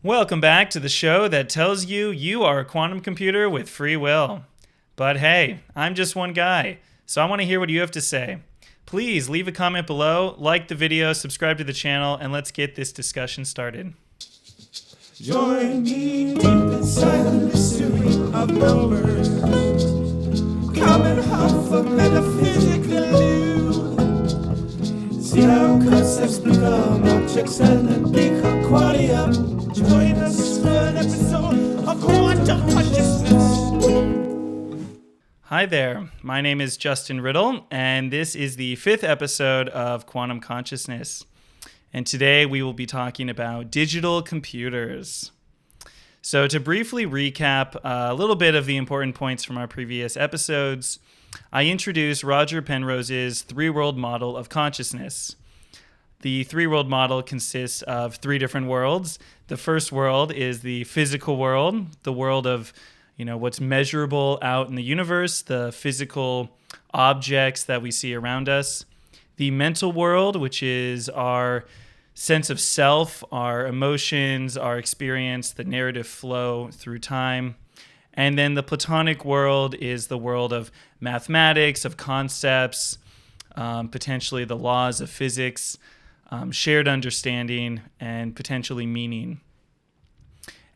Welcome back to the show that tells you you are a quantum computer with free will. But hey, I'm just one guy, so I want to hear what you have to say. Please leave a comment below, like the video, subscribe to the channel, and let's get this discussion started. Join me deep inside the mystery of numbers. Come and huff a metaphysical loo. See how concepts become objects and then become qualia. Join us for an episode of Quantum Consciousness. Hi there, my name is Justin Riddle, and this is the 5th episode of Quantum Consciousness. And today we will be talking about digital computers. So to briefly recap a little bit of the important points from our previous episodes, I introduced Roger Penrose's three-world model of consciousness. The three-world model consists of 3 different worlds. The first world is the physical world, the world of what's measurable out in the universe, the physical objects that we see around us. The mental world, which is our sense of self, our emotions, our experience, the narrative flow through time. And then the Platonic world is the world of mathematics, of concepts, potentially the laws of physics, shared understanding, and potentially meaning.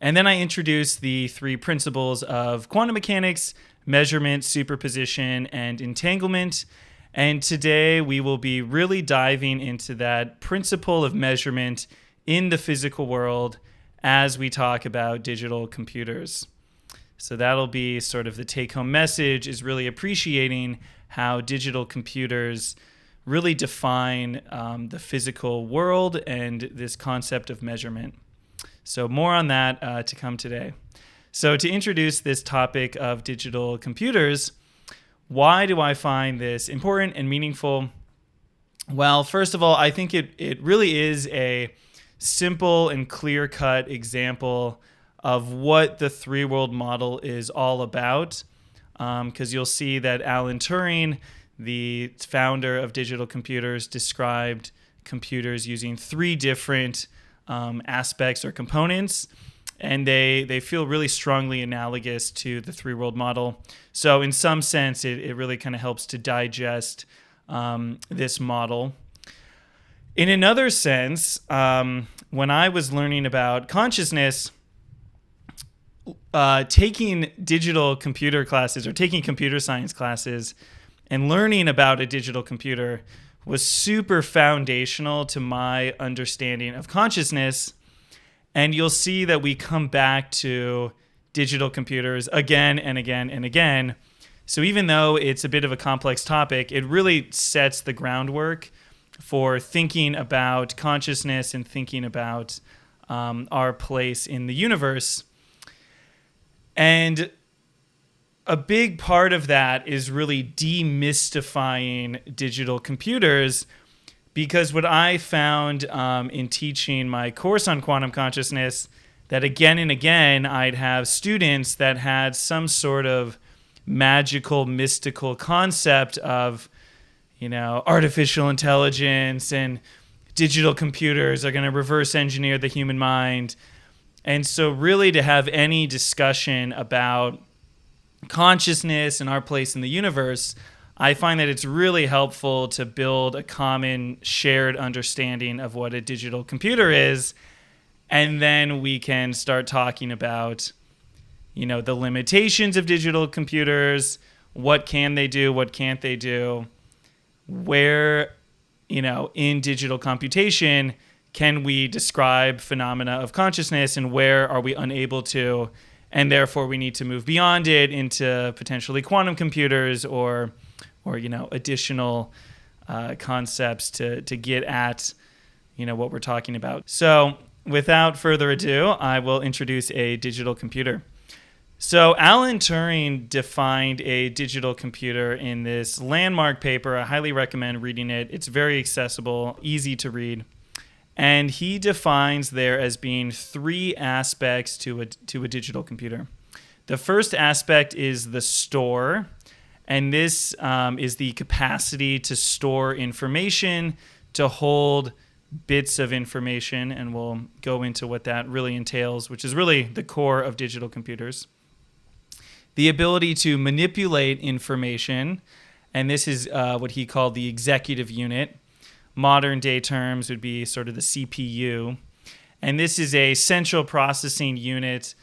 And then I introduced the 3 principles of quantum mechanics: measurement, superposition, and entanglement. And today we will be really diving into that principle of measurement in the physical world as we talk about digital computers. So that'll be sort of the take-home message, is really appreciating how digital computers really define the physical world and this concept of measurement. So more on that to come today. So to introduce this topic of digital computers, why do I find this important and meaningful? Well, first of all, I think it really is a simple and clear-cut example of what the three-world model is all about, because you'll see that Alan Turing, the founder of digital computers, described computers using 3 different aspects or components, and they feel really strongly analogous to the three-world model. So in some sense, it really kind of helps to digest this model. In another sense, when I was learning about consciousness, taking digital computer classes or taking computer science classes and learning about a digital computer was super foundational to my understanding of consciousness. And you'll see that we come back to digital computers again and again and again. So even though it's a bit of a complex topic, it really sets the groundwork for thinking about consciousness and thinking about our place in the universe. And a big part of that is really demystifying digital computers, because what I found in teaching my course on quantum consciousness, that again and again I'd have students that had some sort of magical, mystical concept of, artificial intelligence and digital computers are going to reverse engineer the human mind. And so really to have any discussion about consciousness and our place in the universe, I find that it's really helpful to build a common shared understanding of what a digital computer is, and then we can start talking about, the limitations of digital computers, what can they do, what can't they do, where, in digital computation can we describe phenomena of consciousness, and where are we unable to, and therefore we need to move beyond it into potentially quantum computers or additional concepts to get at, what we're talking about. So without further ado, I will introduce a digital computer. So Alan Turing defined a digital computer in this landmark paper. I highly recommend reading it. It's very accessible, easy to read. And he defines there as being 3 aspects to a digital computer. The first aspect is the store, and this is the capacity to store information, to hold bits of information, and we'll go into what that really entails, which is really the core of digital computers. The ability to manipulate information, and this is what he called the executive unit. Modern day terms would be sort of the CPU. And this is a central processing unit,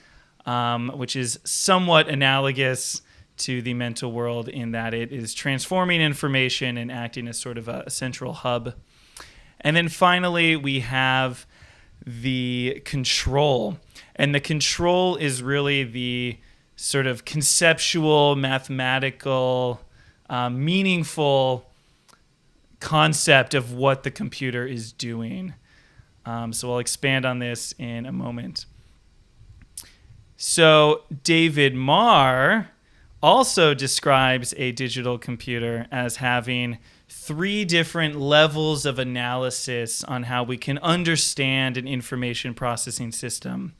which is somewhat analogous to the mental world in that it is transforming information and acting as sort of a central hub. And then finally, we have the control. And the control is really the sort of conceptual, mathematical, meaningful concept of what the computer is doing. So I'll expand on this in a moment. So David Marr also describes a digital computer as having 3 different levels of analysis on how we can understand an information processing system.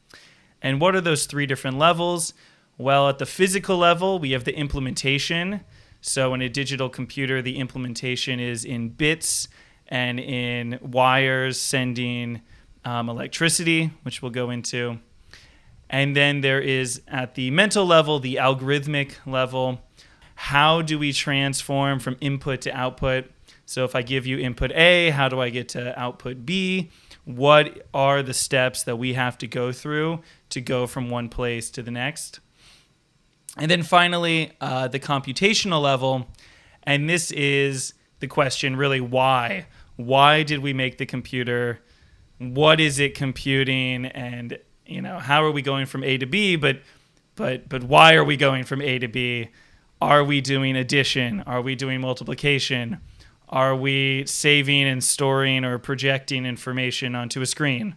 And what are those 3 different levels? Well, at the physical level, we have the implementation. So in a digital computer, the implementation is in bits and in wires sending electricity, which we'll go into. And then there is, at the mental level, the algorithmic level. How do we transform from input to output? So if I give you input A, how do I get to output B? What are the steps that we have to go through to go from one place to the next? And then finally, the computational level. And this is the question, really, why? Why did we make the computer? What is it computing? And how are we going from A to B? But why are we going from A to B? Are we doing addition? Are we doing multiplication? Are we saving and storing or projecting information onto a screen?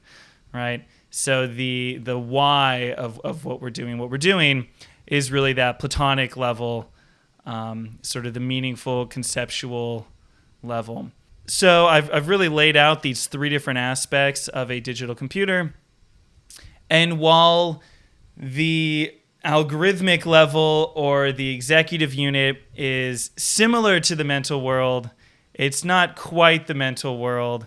Right? So the why of what we're doing is really that Platonic level, sort of the meaningful conceptual level. So I've really laid out these 3 different aspects of a digital computer. And while the algorithmic level or the executive unit is similar to the mental world, it's not quite the mental world.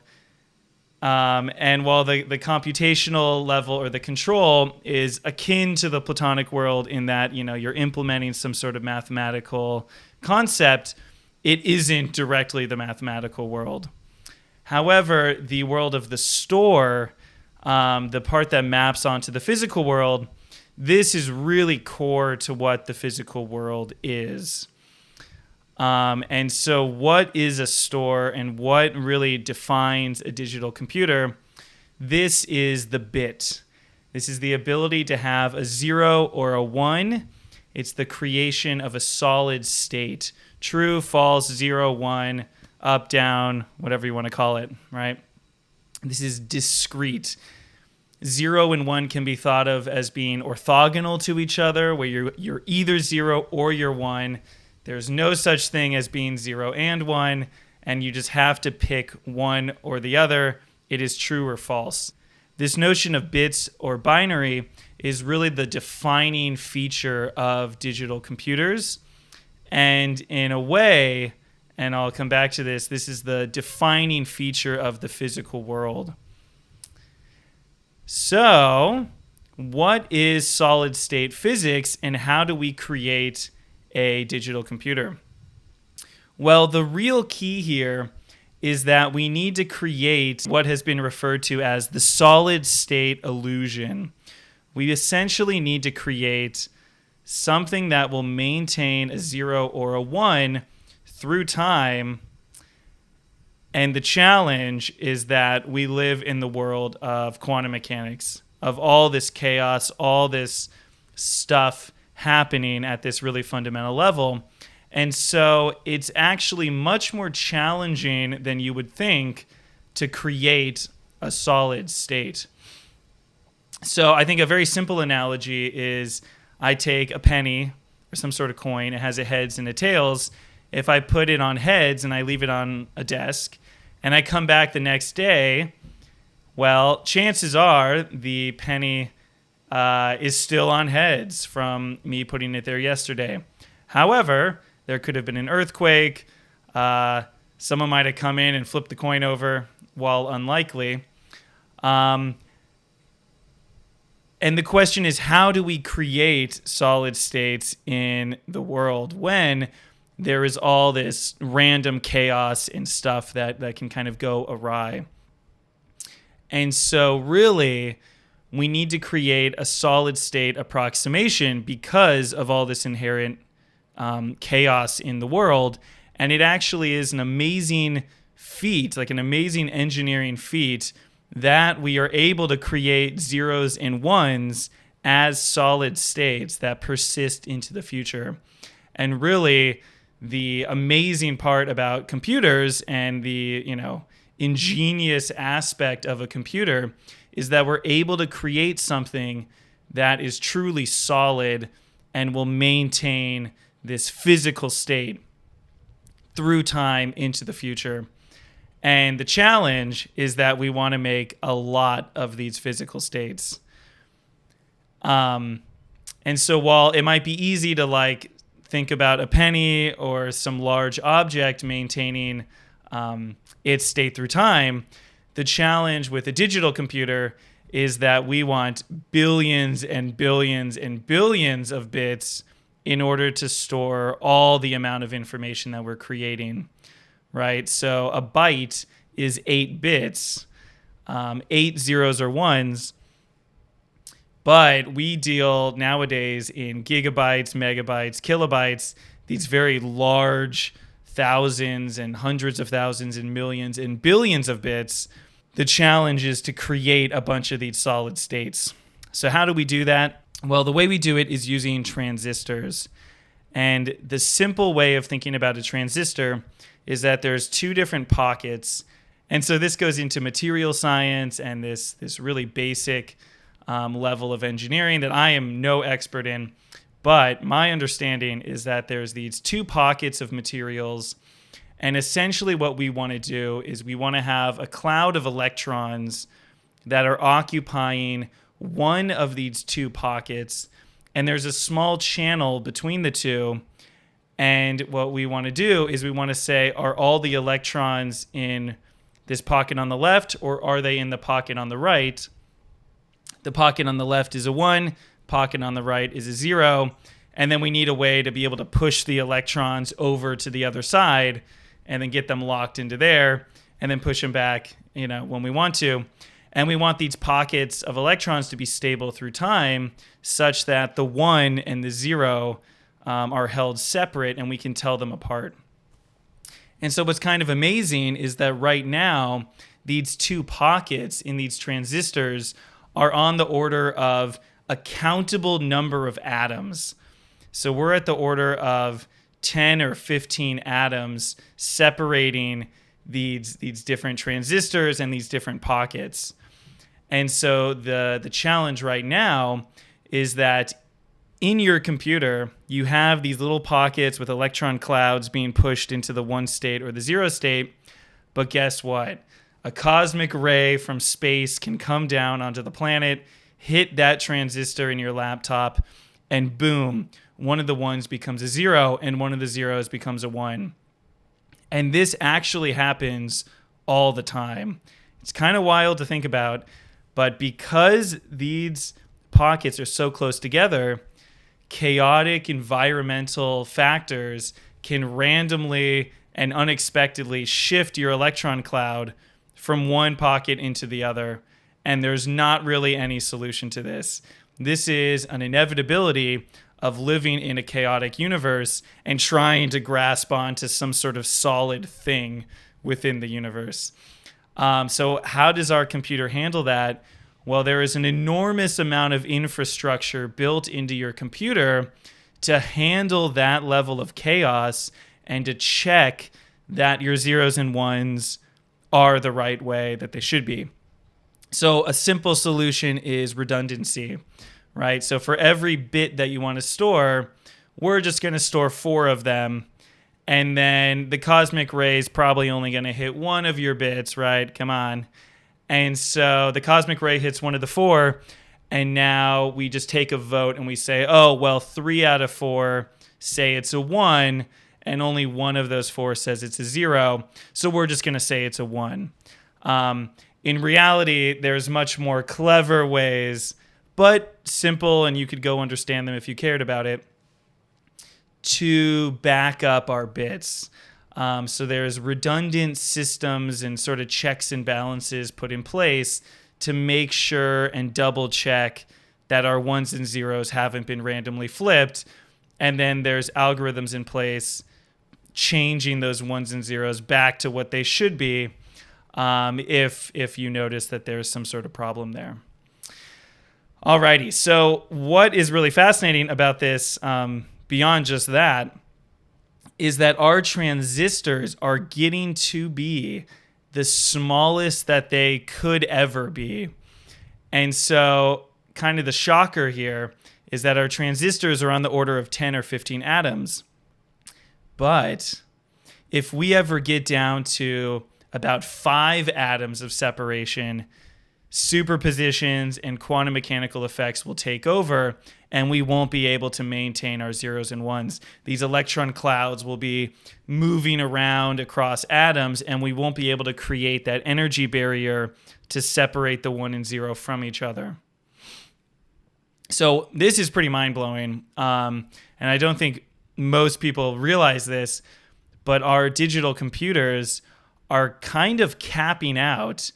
And while the computational level or the control is akin to the Platonic world in that, you're implementing some sort of mathematical concept, it isn't directly the mathematical world. However, the world of the store, the part that maps onto the physical world, this is really core to what the physical world is. And so what is a store and what really defines a digital computer? This is the bit. This is the ability to have a 0 or a 1. It's the creation of a solid state. True, false, 0, 1, up, down, whatever you want to call it, right? This is discrete. 0 and 1 can be thought of as being orthogonal to each other, where you're either 0 or you're 1. There's no such thing as being 0 and 1, and you just have to pick one or the other. It is true or false. This notion of bits or binary is really the defining feature of digital computers. And in a way, and I'll come back to this, this is the defining feature of the physical world. So, what is solid state physics and how do we create a digital computer? Well, the real key here is that we need to create what has been referred to as the solid state illusion. We essentially need to create something that will maintain a 0 or a 1 through time. And the challenge is that we live in the world of quantum mechanics, of all this chaos, all this stuff happening at this really fundamental level. And so it's actually much more challenging than you would think to create a solid state. So I think a very simple analogy is I take a penny or some sort of coin. It has a heads and a tails. If I put it on heads and I leave it on a desk and I come back the next day, well, chances are the penny is still on heads from me putting it there yesterday. However, there could have been an earthquake. Someone might have come in and flipped the coin over, while unlikely. And the question is, how do we create solid states in the world when there is all this random chaos and stuff that can kind of go awry? And so really, we need to create a solid state approximation because of all this inherent chaos in the world. And it actually is an amazing feat, like an amazing engineering feat, that we are able to create zeros and ones as solid states that persist into the future. And really, the amazing part about computers and the, ingenious aspect of a computer is that we're able to create something that is truly solid and will maintain this physical state through time into the future. And the challenge is that we want to make a lot of these physical states. And so while it might be easy to think about a penny or some large object maintaining its state through time, the challenge with a digital computer is that we want billions and billions and billions of bits in order to store all the amount of information that we're creating, right? So a byte is 8 bits, 8 zeros or ones, but we deal nowadays in gigabytes, megabytes, kilobytes, these very large thousands and hundreds of thousands and millions and billions of bits. The challenge is to create a bunch of these solid states. So how do we do that? Well, the way we do it is using transistors. And the simple way of thinking about a transistor is that there's 2 different pockets. And so this goes into material science and this really basic level of engineering that I am no expert in. But my understanding is that there's these 2 pockets of materials. And essentially what we want to do is we want to have a cloud of electrons that are occupying one of these 2 pockets. And there's a small channel between the 2. And what we want to do is we want to say, are all the electrons in this pocket on the left, or are they in the pocket on the right? The pocket on the left is a 1, pocket on the right is a 0. And then we need a way to be able to push the electrons over to the other side and then get them locked into there and then push them back, when we want to. And we want these pockets of electrons to be stable through time such that the 1 and the 0 are held separate and we can tell them apart. And so what's kind of amazing is that right now, these 2 pockets in these transistors are on the order of a countable number of atoms. So we're at the order of 10 or 15 atoms separating these different transistors and these different pockets. And so the challenge right now is that in your computer, you have these little pockets with electron clouds being pushed into the 1 state or the 0 state. But guess what? A cosmic ray from space can come down onto the planet, hit that transistor in your laptop, and boom, one of the 1s becomes a 0 and one of the 0s becomes a 1. And this actually happens all the time. It's kind of wild to think about, but because these pockets are so close together, chaotic environmental factors can randomly and unexpectedly shift your electron cloud from one pocket into the other. And there's not really any solution to this. This is an inevitability of living in a chaotic universe and trying to grasp onto some sort of solid thing within the universe. So how does our computer handle that? Well, there is an enormous amount of infrastructure built into your computer to handle that level of chaos and to check that your 0s and 1s are the right way that they should be. So a simple solution is redundancy, right? So for every bit that you want to store, we're just going to store 4 of them. And then the cosmic ray is probably only going to hit 1 of your bits, right? Come on. And so the cosmic ray hits 1 of the 4. And now we just take a vote and we say, oh, well, 3 out of 4 say it's a 1. And only 1 of those 4 says it's a 0. So we're just going to say it's a 1. In reality, there's much more clever ways, but simple, and you could go understand them if you cared about it, to back up our bits. So there's redundant systems and sort of checks and balances put in place to make sure and double check that our ones and zeros haven't been randomly flipped. And then there's algorithms in place changing those ones and zeros back to what they should be if you notice that there's some sort of problem there. Alrighty, so what is really fascinating about this, beyond just that, is that our transistors are getting to be the smallest that they could ever be. And so kind of the shocker here is that our transistors are on the order of 10 or 15 atoms. But if we ever get down to about 5 atoms of separation, superpositions and quantum mechanical effects will take over, and we won't be able to maintain our zeros and ones. These electron clouds will be moving around across atoms, and we won't be able to create that energy barrier to separate the 1 and 0 from each other. So this is pretty mind-blowing, and I don't think most people realize this, but our digital computers are kind of capping out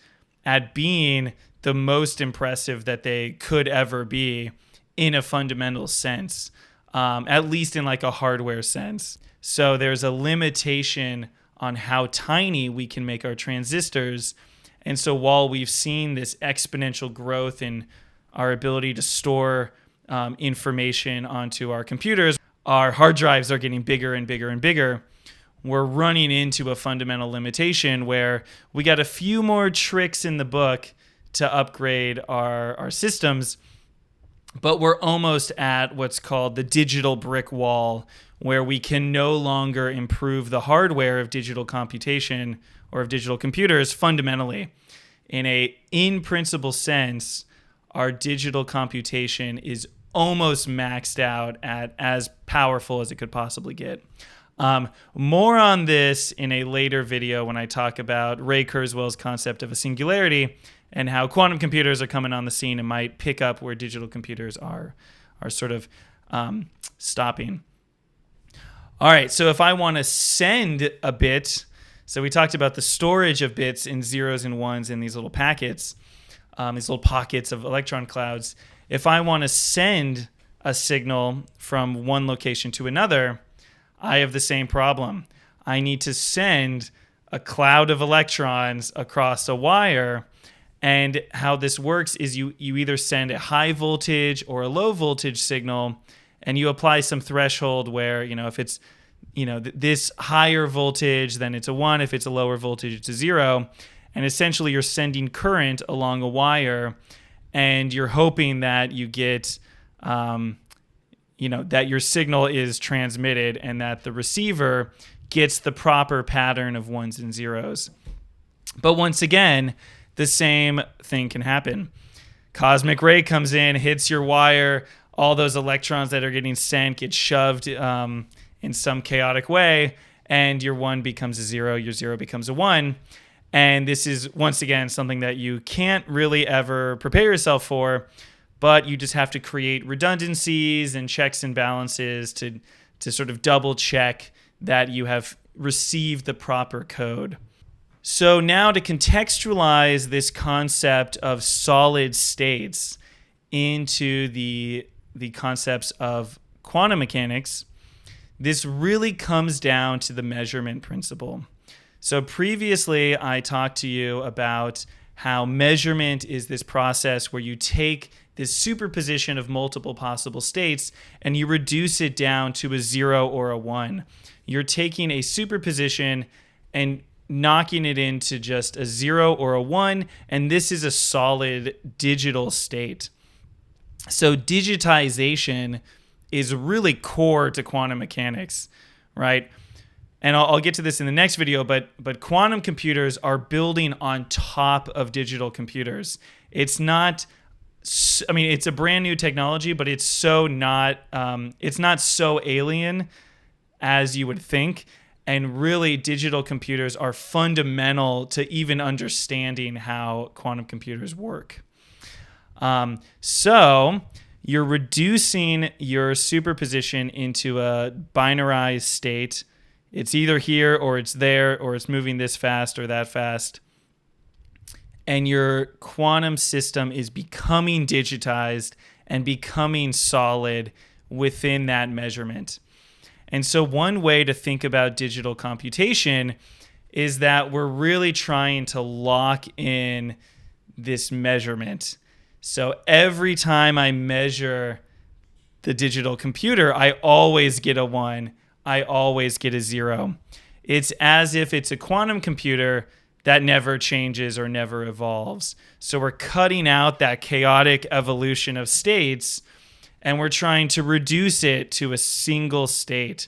at being the most impressive that they could ever be in a fundamental sense, at least in like a hardware sense. So there's a limitation on how tiny we can make our transistors. And so while we've seen this exponential growth in our ability to store information onto our computers, our hard drives are getting bigger and bigger and bigger. We're running into a fundamental limitation where we got a few more tricks in the book to upgrade our systems, but we're almost at what's called the digital brick wall, where we can no longer improve the hardware of digital computation or of digital computers fundamentally. In principle sense, our digital computation is almost maxed out at as powerful as it could possibly get. More on this in a later video when I talk about Ray Kurzweil's concept of a singularity and how quantum computers are coming on the scene and might pick up where digital computers are sort of stopping. All right, so if I want to send a bit, so we talked about the storage of bits in zeros and ones in these little packets, these little pockets of electron clouds. If I want to send a signal from one location to another, I have the same problem. I need to send a cloud of electrons across a wire. And how this works is you either send a high voltage or a low voltage signal, and you apply some threshold where, if it's, this higher voltage, then it's a 1. If it's a lower voltage, it's a 0. And essentially you're sending current along a wire, and you're hoping that you get, that your signal is transmitted and that the receiver gets the proper pattern of ones and zeros. But once again, the same thing can happen. Cosmic ray comes in, hits your wire, all those electrons that are getting sent get shoved in some chaotic way, and your 1 becomes a 0, your 0 becomes a 1. And this is, once again, something that you can't really ever prepare yourself for, but you just have to create redundancies and checks and balances to sort of double check that you have received the proper code. So now to contextualize this concept of solid states into the concepts of quantum mechanics, this really comes down to the measurement principle. So previously I talked to you about how measurement is this process where you take this superposition of multiple possible states and you reduce it down to a 0 or a 1. You're taking a superposition and knocking it into just a 0 or a 1, and this is a solid digital state. So digitization is really core to quantum mechanics, right? And I'll get to this in the next video, but quantum computers are building on top of digital computers. It's not, it's a brand new technology, but it's not so alien as you would think. And really, digital computers are fundamental to even understanding how quantum computers work. So you're reducing your superposition into a binarized state. It's either here or it's there, or it's moving this fast or that fast. And your quantum system is becoming digitized and becoming solid within that measurement. And so one way to think about digital computation is that we're really trying to lock in this measurement. So every time I measure the digital computer, I always get a 1. I always get a 0. It's as if it's a quantum computer that never changes or never evolves. So we're cutting out that chaotic evolution of states, and we're trying to reduce it to a single state.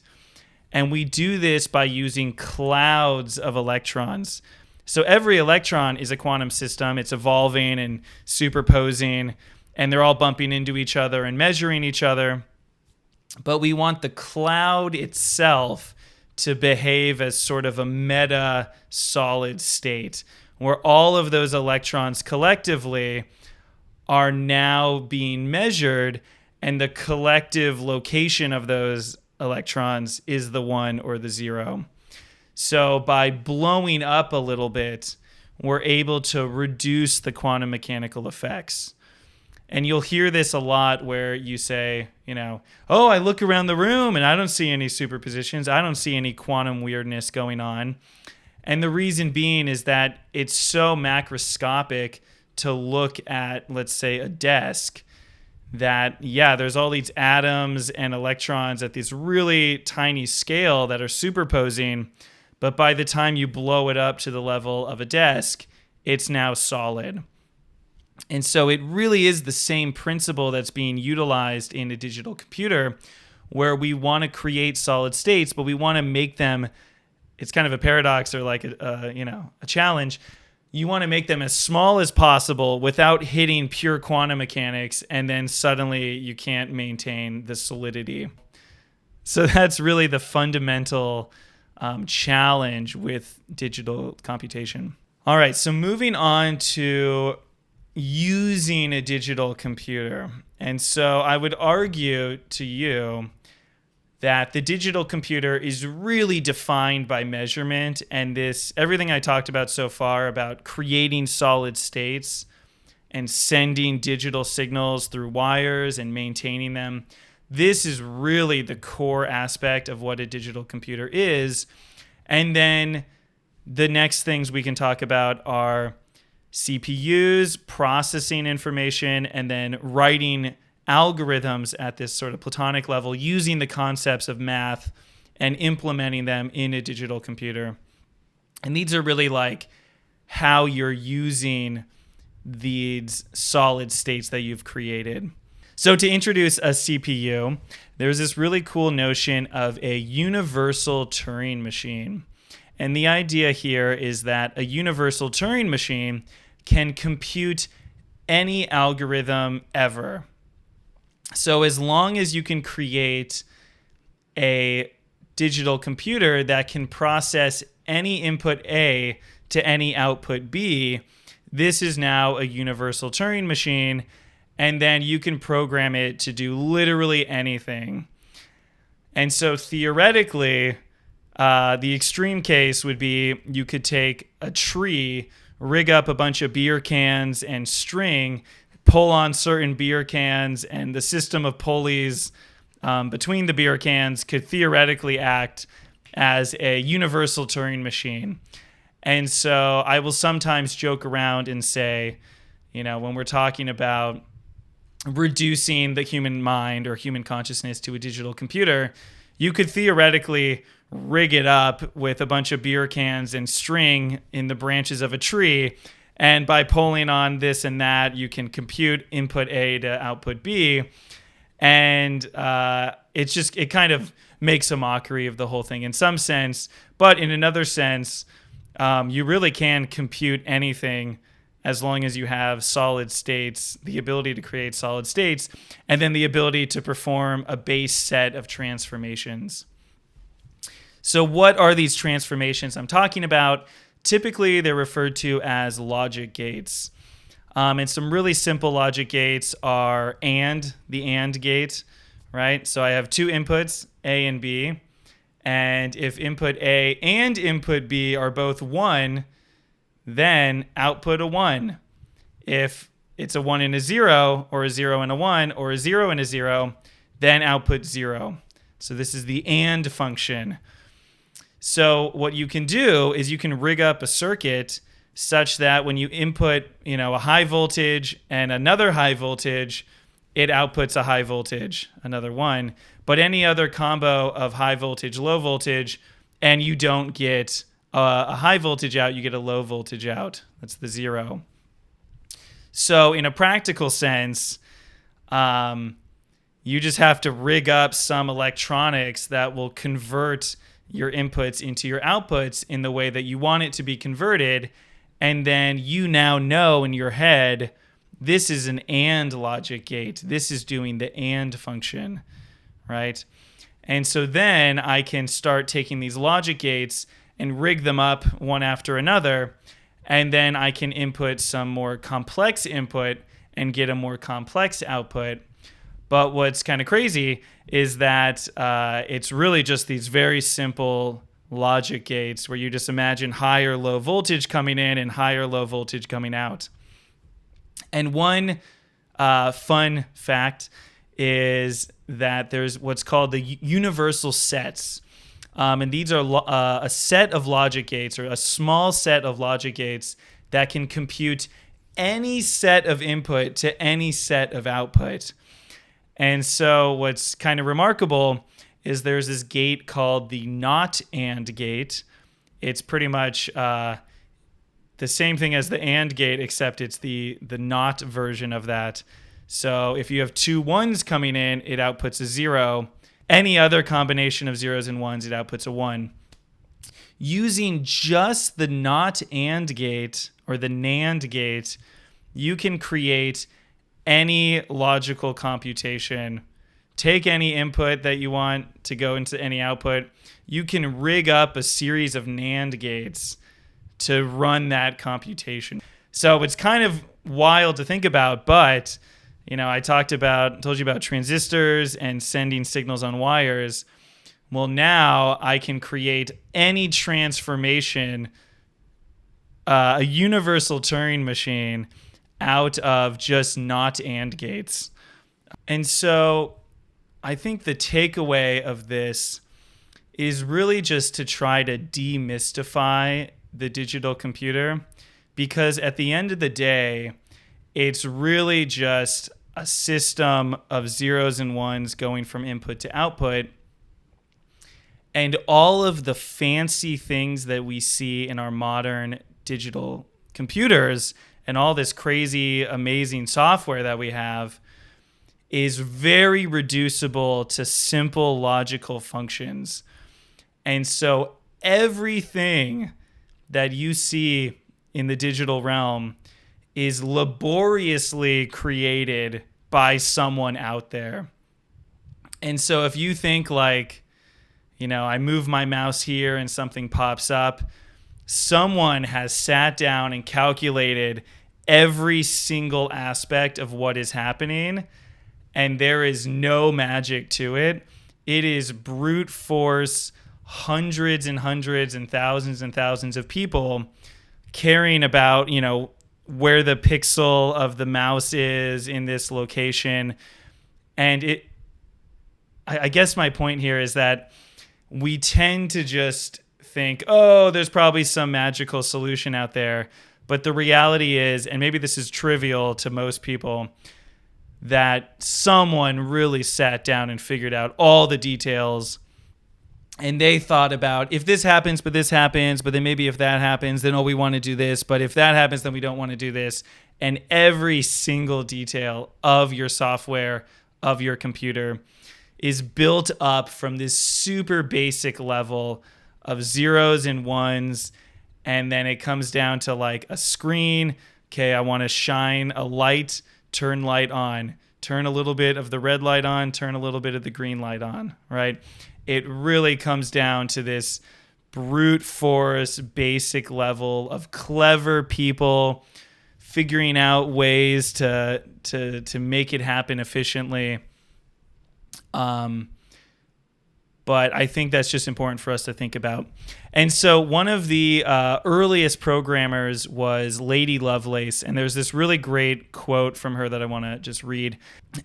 And we do this by using clouds of electrons. So every electron is a quantum system. It's evolving and superposing, and they're all bumping into each other and measuring each other. But we want the cloud itself to behave as sort of a meta solid state, where all of those electrons collectively are now being measured, and the collective location of those electrons is the 1 or the 0. So by blowing up a little bit, we're able to reduce the quantum mechanical effects. And you'll hear this a lot where you say, oh, I look around the room and I don't see any superpositions. I don't see any quantum weirdness going on. And the reason being is that it's so macroscopic to look at, let's say, a desk, that, there's all these atoms and electrons at this really tiny scale that are superposing. But by the time you blow it up to the level of a desk, it's now solid. And so it really is the same principle that's being utilized in a digital computer, where we want to create solid states, but we want to make them, it's kind of a paradox or like a challenge. You want to make them as small as possible without hitting pure quantum mechanics, and then suddenly you can't maintain the solidity. So that's really the fundamental challenge with digital computation. All right, so moving on to using a digital computer. And so I would argue to you that the digital computer is really defined by measurement, and everything I talked about so far about creating solid states and sending digital signals through wires and maintaining them, this is really the core aspect of what a digital computer is. And then the next things we can talk about are CPUs, processing information, and then writing algorithms at this sort of platonic level using the concepts of math and implementing them in a digital computer. And these are really like how you're using these solid states that you've created. So to introduce a CPU, there's this really cool notion of a universal Turing machine. And the idea here is that a universal Turing machine can compute any algorithm ever. So as long as you can create a digital computer that can process any input A to any output B, this is now a universal Turing machine, and then you can program it to do literally anything. And so theoretically, the extreme case would be you could take a tree, rig up a bunch of beer cans and string, pull on certain beer cans, and the system of pulleys between the beer cans could theoretically act as a universal Turing machine. And so I will sometimes joke around and say, when we're talking about reducing the human mind or human consciousness to a digital computer, you could theoretically rig it up with a bunch of beer cans and string in the branches of a tree, and by pulling on this and that, you can compute input A to output B. And it kind of makes a mockery of the whole thing in some sense. But in another sense, you really can compute anything as long as you have solid states, the ability to create solid states, and then the ability to perform a base set of transformations. So what are these transformations I'm talking about? Typically, they're referred to as logic gates. And some really simple logic gates are the AND gate, right? So I have two inputs, A and B. And if input A and input B are both 1, then output a 1. If it's a 1 and a 0, or a 0 and a 1, or a 0 and a 0, then output 0. So this is the AND function. So what you can do is you can rig up a circuit such that when you input, a high voltage and another high voltage, it outputs a high voltage, another 1. But any other combo of high voltage, low voltage, and you don't get a high voltage out, you get a low voltage out. That's the 0. So in a practical sense, you just have to rig up some electronics that will convert your inputs into your outputs in the way that you want it to be converted. And then you now know in your head, this is an AND logic gate. This is doing the AND function, right? And so then I can start taking these logic gates and rig them up one after another. And then I can input some more complex input and get a more complex output. But what's kind of crazy is that it's really just these very simple logic gates where you just imagine high or low voltage coming in and high or low voltage coming out. And one fun fact is that there's what's called the universal sets. And these are a set of logic gates, or a small set of logic gates that can compute any set of input to any set of output. And so what's kind of remarkable is there's this gate called the not AND gate. It's pretty much the same thing as the AND gate, except it's the not version of that. So if you have two 1s coming in, it outputs a 0. Any other combination of 0s and 1s, it outputs a 1. Using just the not AND gate, or the NAND gate, you can create any logical computation. Take any input that you want to go into any output. You can rig up a series of NAND gates to run that computation. So it's kind of wild to think about, but I told you about transistors and sending signals on wires. Well, now I can create any transformation, a universal Turing machine, out of just not AND gates. And so I think the takeaway of this is really just to try to demystify the digital computer, because at the end of the day, it's really just a system of 0s and 1s going from input to output. And all of the fancy things that we see in our modern digital computers and all this crazy, amazing software that we have is very reducible to simple logical functions. And so everything that you see in the digital realm is laboriously created by someone out there. And so if you think I move my mouse here and something pops up, someone has sat down and calculated every single aspect of what is happening, and there is no magic to it. It is brute force, hundreds and hundreds and thousands of people caring about, where the pixel of the mouse is in this location. And I guess my point here is that we tend to just think, oh, there's probably some magical solution out there. But the reality is, and maybe this is trivial to most people, that someone really sat down and figured out all the details. And they thought about, if this happens, but then maybe if that happens, then, we want to do this. But if that happens, then we don't want to do this. And every single detail of your software, of your computer, is built up from this super basic level of 0s and 1s. And then it comes down to a screen. Okay, I want to shine a light, turn light on, turn a little bit of the red light on, turn a little bit of the green light on, right? It really comes down to this brute force, basic level of clever people figuring out ways to make it happen efficiently. But I think that's just important for us to think about. And so one of the earliest programmers was Lady Lovelace, and there's this really great quote from her that I want to just read.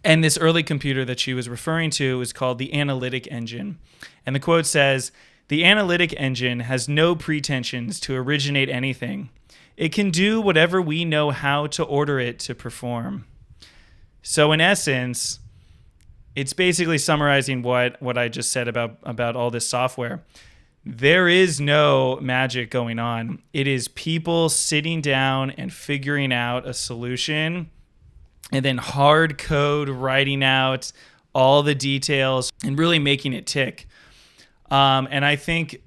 And this early computer that she was referring to was called the analytic engine. And the quote says, "The analytic engine has no pretensions to originate anything. It can do whatever we know how to order it to perform." So in essence, it's basically summarizing what I just said about all this software. There is no magic going on. It is people sitting down and figuring out a solution and then hard code writing out all the details and really making it tick. And I think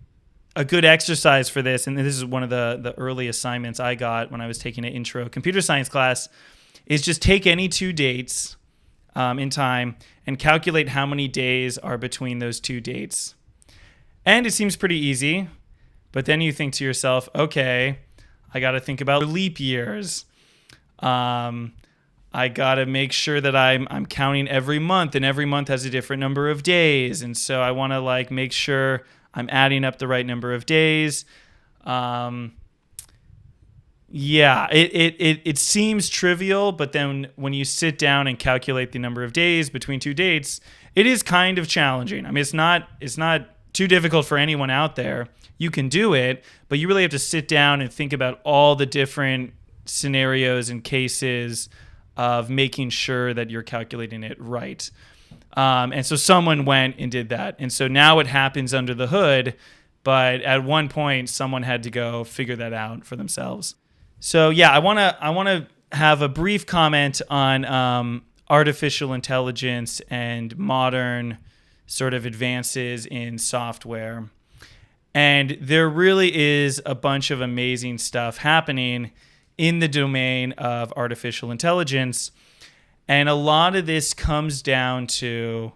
a good exercise for this, and this is one of the early assignments I got when I was taking an intro computer science class, is just take any two dates in time and calculate how many days are between those two dates. And it seems pretty easy, but then you think to yourself, okay, I got to think about leap years. I got to make sure that I'm counting every month, and every month has a different number of days. And so I want to make sure I'm adding up the right number of days. Yeah, it seems trivial, but then when you sit down and calculate the number of days between two dates, it is kind of challenging. I mean, it's not too difficult for anyone out there. You can do it, but you really have to sit down and think about all the different scenarios and cases of making sure that you're calculating it right. And so someone went and did that. And so now it happens under the hood, but at one point someone had to go figure that out for themselves. So yeah, I want to have a brief comment on artificial intelligence and modern sort of advances in software. And there really is a bunch of amazing stuff happening in the domain of artificial intelligence. And a lot of this comes down to,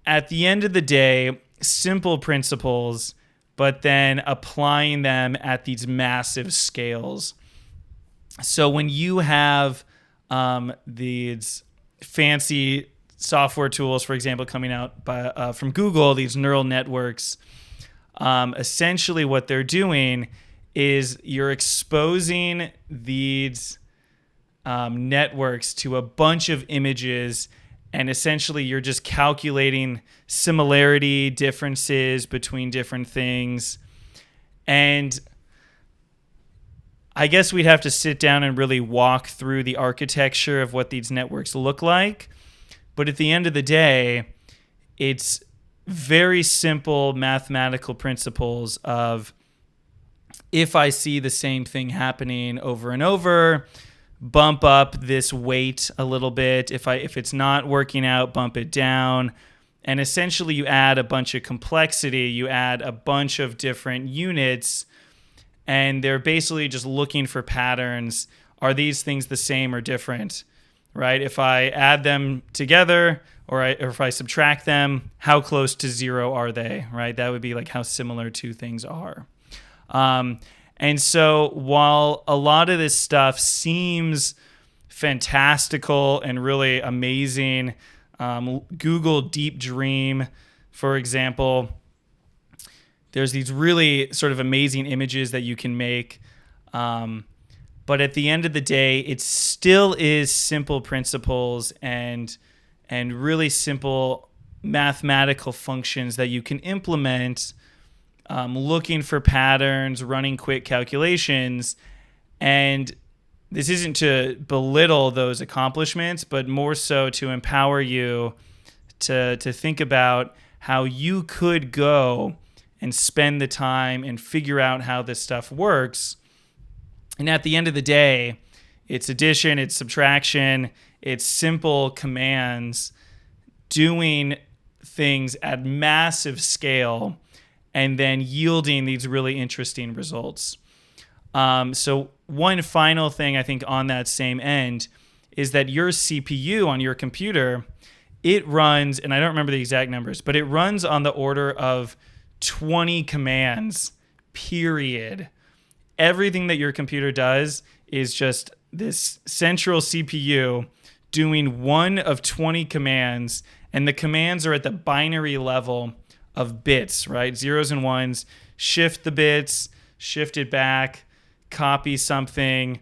at the end of the day, simple principles, but then applying them at these massive scales. So when you have these fancy software tools, for example, coming out from Google, these neural networks, essentially what they're doing is you're exposing these networks to a bunch of images, and essentially you're just calculating similarity, differences between different things. And I guess we'd have to sit down and really walk through the architecture of what these networks look like. But at the end of the day, it's very simple mathematical principles of, if I see the same thing happening over and over, bump up this weight a little bit. If it's not working out, bump it down. And essentially you add a bunch of complexity, you add a bunch of different units, and they're basically just looking for patterns. Are these things the same or different, right? If I add them together or if I subtract them, how close to zero are they, right? That would be like how similar two things are. And so while a lot of this stuff seems fantastical and really amazing, Google Deep Dream, for example, there's these really sort of amazing images that you can make. But at the end of the day, it still is simple principles and really simple mathematical functions that you can implement, looking for patterns, running quick calculations. And this isn't to belittle those accomplishments, but more so to empower you to think about how you could go and spend the time and figure out how this stuff works. And at the end of the day, it's addition, it's subtraction, it's simple commands doing things at massive scale and then yielding these really interesting results. So one final thing I think on that same end is that your CPU on your computer, it runs, and I don't remember the exact numbers, but it runs on the order of 20 commands, period. Everything that your computer does is just this central CPU doing one of 20 commands, and the commands are at the binary level of bits, right? Zeros and ones, shift the bits, shift it back, copy something,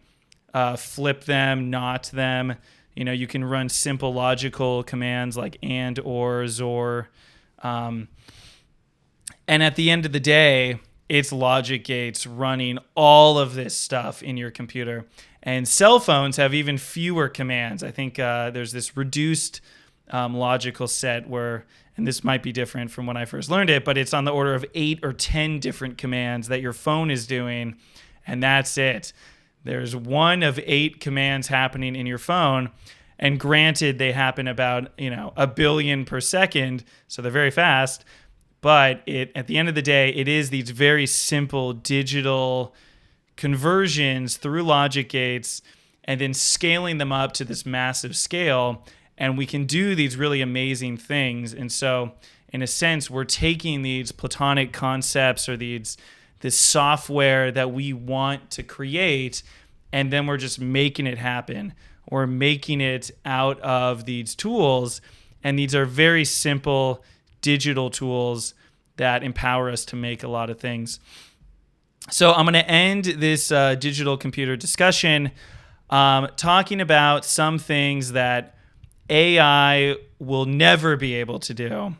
flip them, not them. You can run simple logical commands like and, or, XOR. And at the end of the day, it's logic gates running all of this stuff in your computer. And cell phones have even fewer commands. I think there's this reduced logical set where, and this might be different from when I first learned it, but it's on the order of 8 or 10 different commands that your phone is doing, and that's it. There's one of 8 commands happening in your phone, and granted, they happen about, a billion per second, so they're very fast, but at the end of the day, it is these very simple digital conversions through logic gates and then scaling them up to this massive scale, and we can do these really amazing things. And so, in a sense, we're taking these Platonic concepts or this software that we want to create, and then we're just making it happen. Or making it out of these tools, and these are very simple digital tools that empower us to make a lot of things. So I'm going to end this digital computer discussion talking about some things that AI will never be able to do.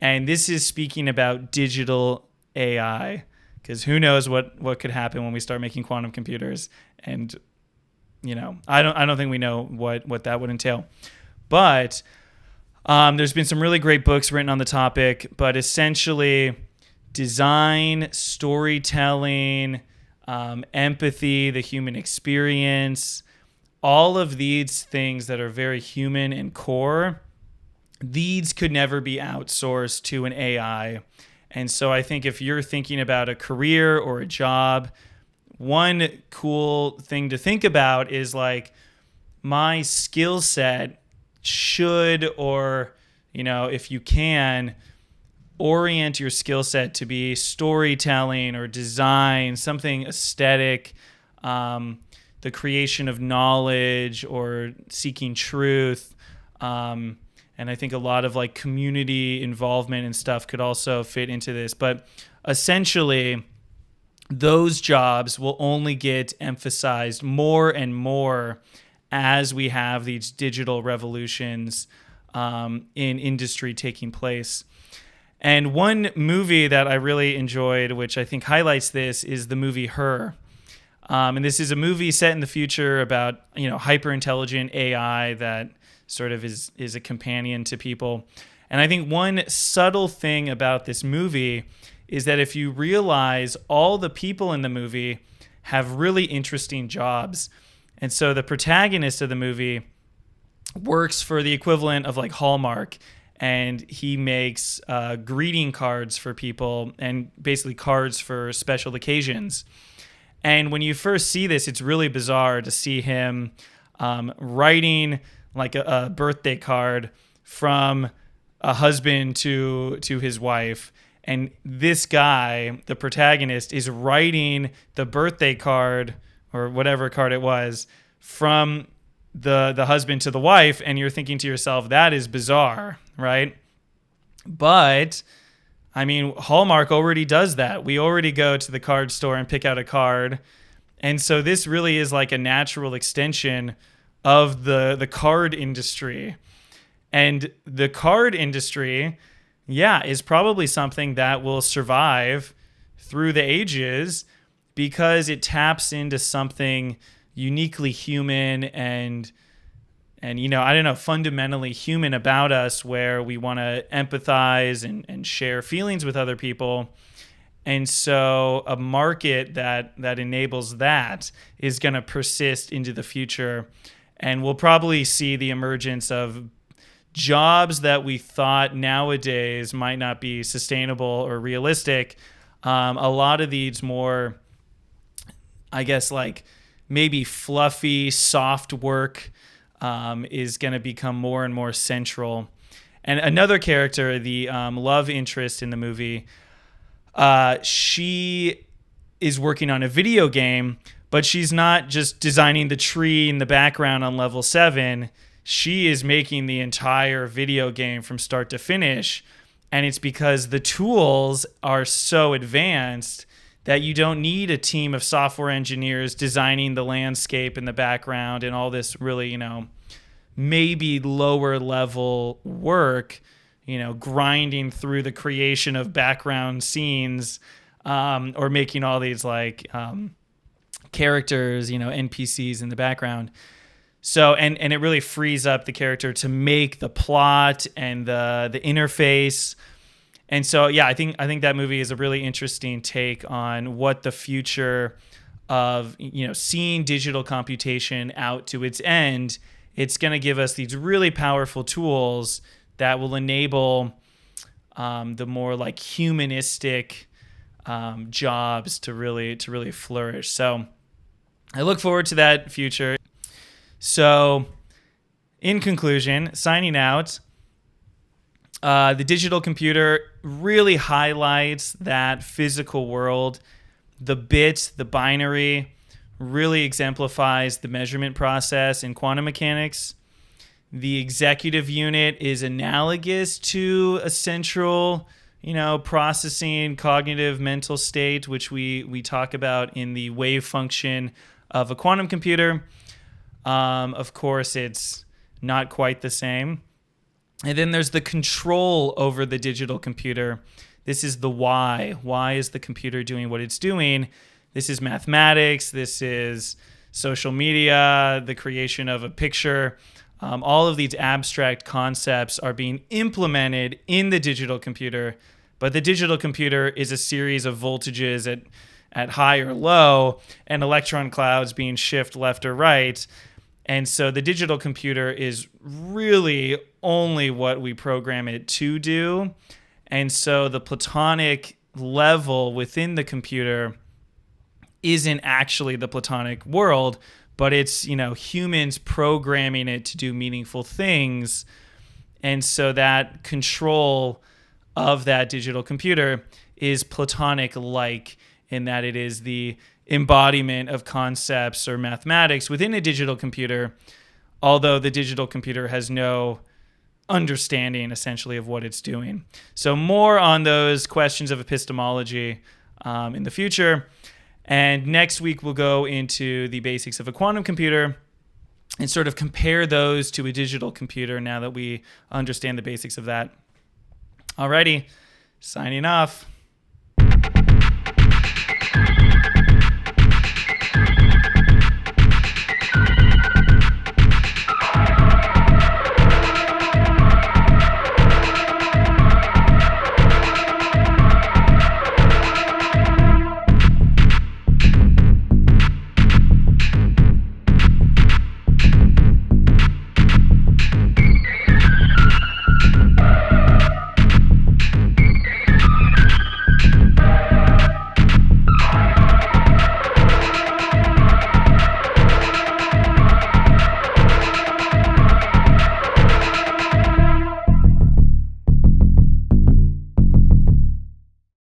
And this is speaking about digital AI, because who knows what could happen when we start making quantum computers. And I don't think we know what that would entail. But there's been some really great books written on the topic, but essentially design, storytelling, empathy, the human experience, all of these things that are very human and core, these could never be outsourced to an AI. And so I think if you're thinking about a career or a job, one cool thing to think about is like my skill set should, or, if you can, orient your skill set to be storytelling or design, something aesthetic, the creation of knowledge or seeking truth. And I think a lot of like community involvement and stuff could also fit into this. But essentially, those jobs will only get emphasized more and more as we have these digital revolutions in industry taking place. And one movie that I really enjoyed, which I think highlights this, is the movie Her. And this is a movie set in the future about, hyper-intelligent AI that sort of is a companion to people. And I think one subtle thing about this movie is that if you realize all the people in the movie have really interesting jobs. And so the protagonist of the movie works for the equivalent of like Hallmark, and he makes greeting cards for people and basically cards for special occasions. And when you first see this, it's really bizarre to see him writing like a birthday card from a husband to his wife. And this guy, the protagonist, is writing the birthday card or whatever card it was from the husband to the wife. And you're thinking to yourself, that is bizarre, right? But I mean, Hallmark already does that. We already go to the card store and pick out a card. And so this really is like a natural extension of the card industry. And the card industry, is probably something that will survive through the ages because it taps into something uniquely human and fundamentally human about us, where we want to empathize and share feelings with other people. And so a market that enables that is going to persist into the future. And we'll probably see the emergence of jobs that we thought nowadays might not be sustainable or realistic. A lot of these more, I guess, like maybe fluffy, soft work is going to become more and more central. And another character, the love interest in the movie, she is working on a video game, but she's not just designing the tree in the background on level 7. She is making the entire video game from start to finish. And it's because the tools are so advanced that you don't need a team of software engineers designing the landscape in the background and all this really, maybe lower level work, grinding through the creation of background scenes, or making all these characters, NPCs in the background. So, and it really frees up the character to make the plot and the interface. And so, yeah, I think that movie is a really interesting take on what the future of, seeing digital computation out to its end. It's going to give us these really powerful tools that will enable the more humanistic jobs to really flourish. So I look forward to that future. So in conclusion, signing out, the digital computer really highlights that physical world. The bit, the binary, really exemplifies the measurement process in quantum mechanics. The executive unit is analogous to a central, processing cognitive mental state, which we talk about in the wave function of a quantum computer. Of course, it's not quite the same. And then there's the control over the digital computer. This is the why. Why is the computer doing what it's doing? This is mathematics. This is social media, the creation of a picture. All of these abstract concepts are being implemented in the digital computer, but the digital computer is a series of voltages at high or low, and electron clouds being shifted left or right. And so the digital computer is really only what we program it to do. And so the platonic level within the computer isn't actually the platonic world, but it's, humans programming it to do meaningful things. And so that control of that digital computer is platonic-like in that it is the embodiment of concepts or mathematics within a digital computer, although the digital computer has no understanding essentially of what it's doing. So more on those questions of epistemology in the future. And next week we'll go into the basics of a quantum computer and sort of compare those to a digital computer now that we understand the basics of that. Alrighty, signing off.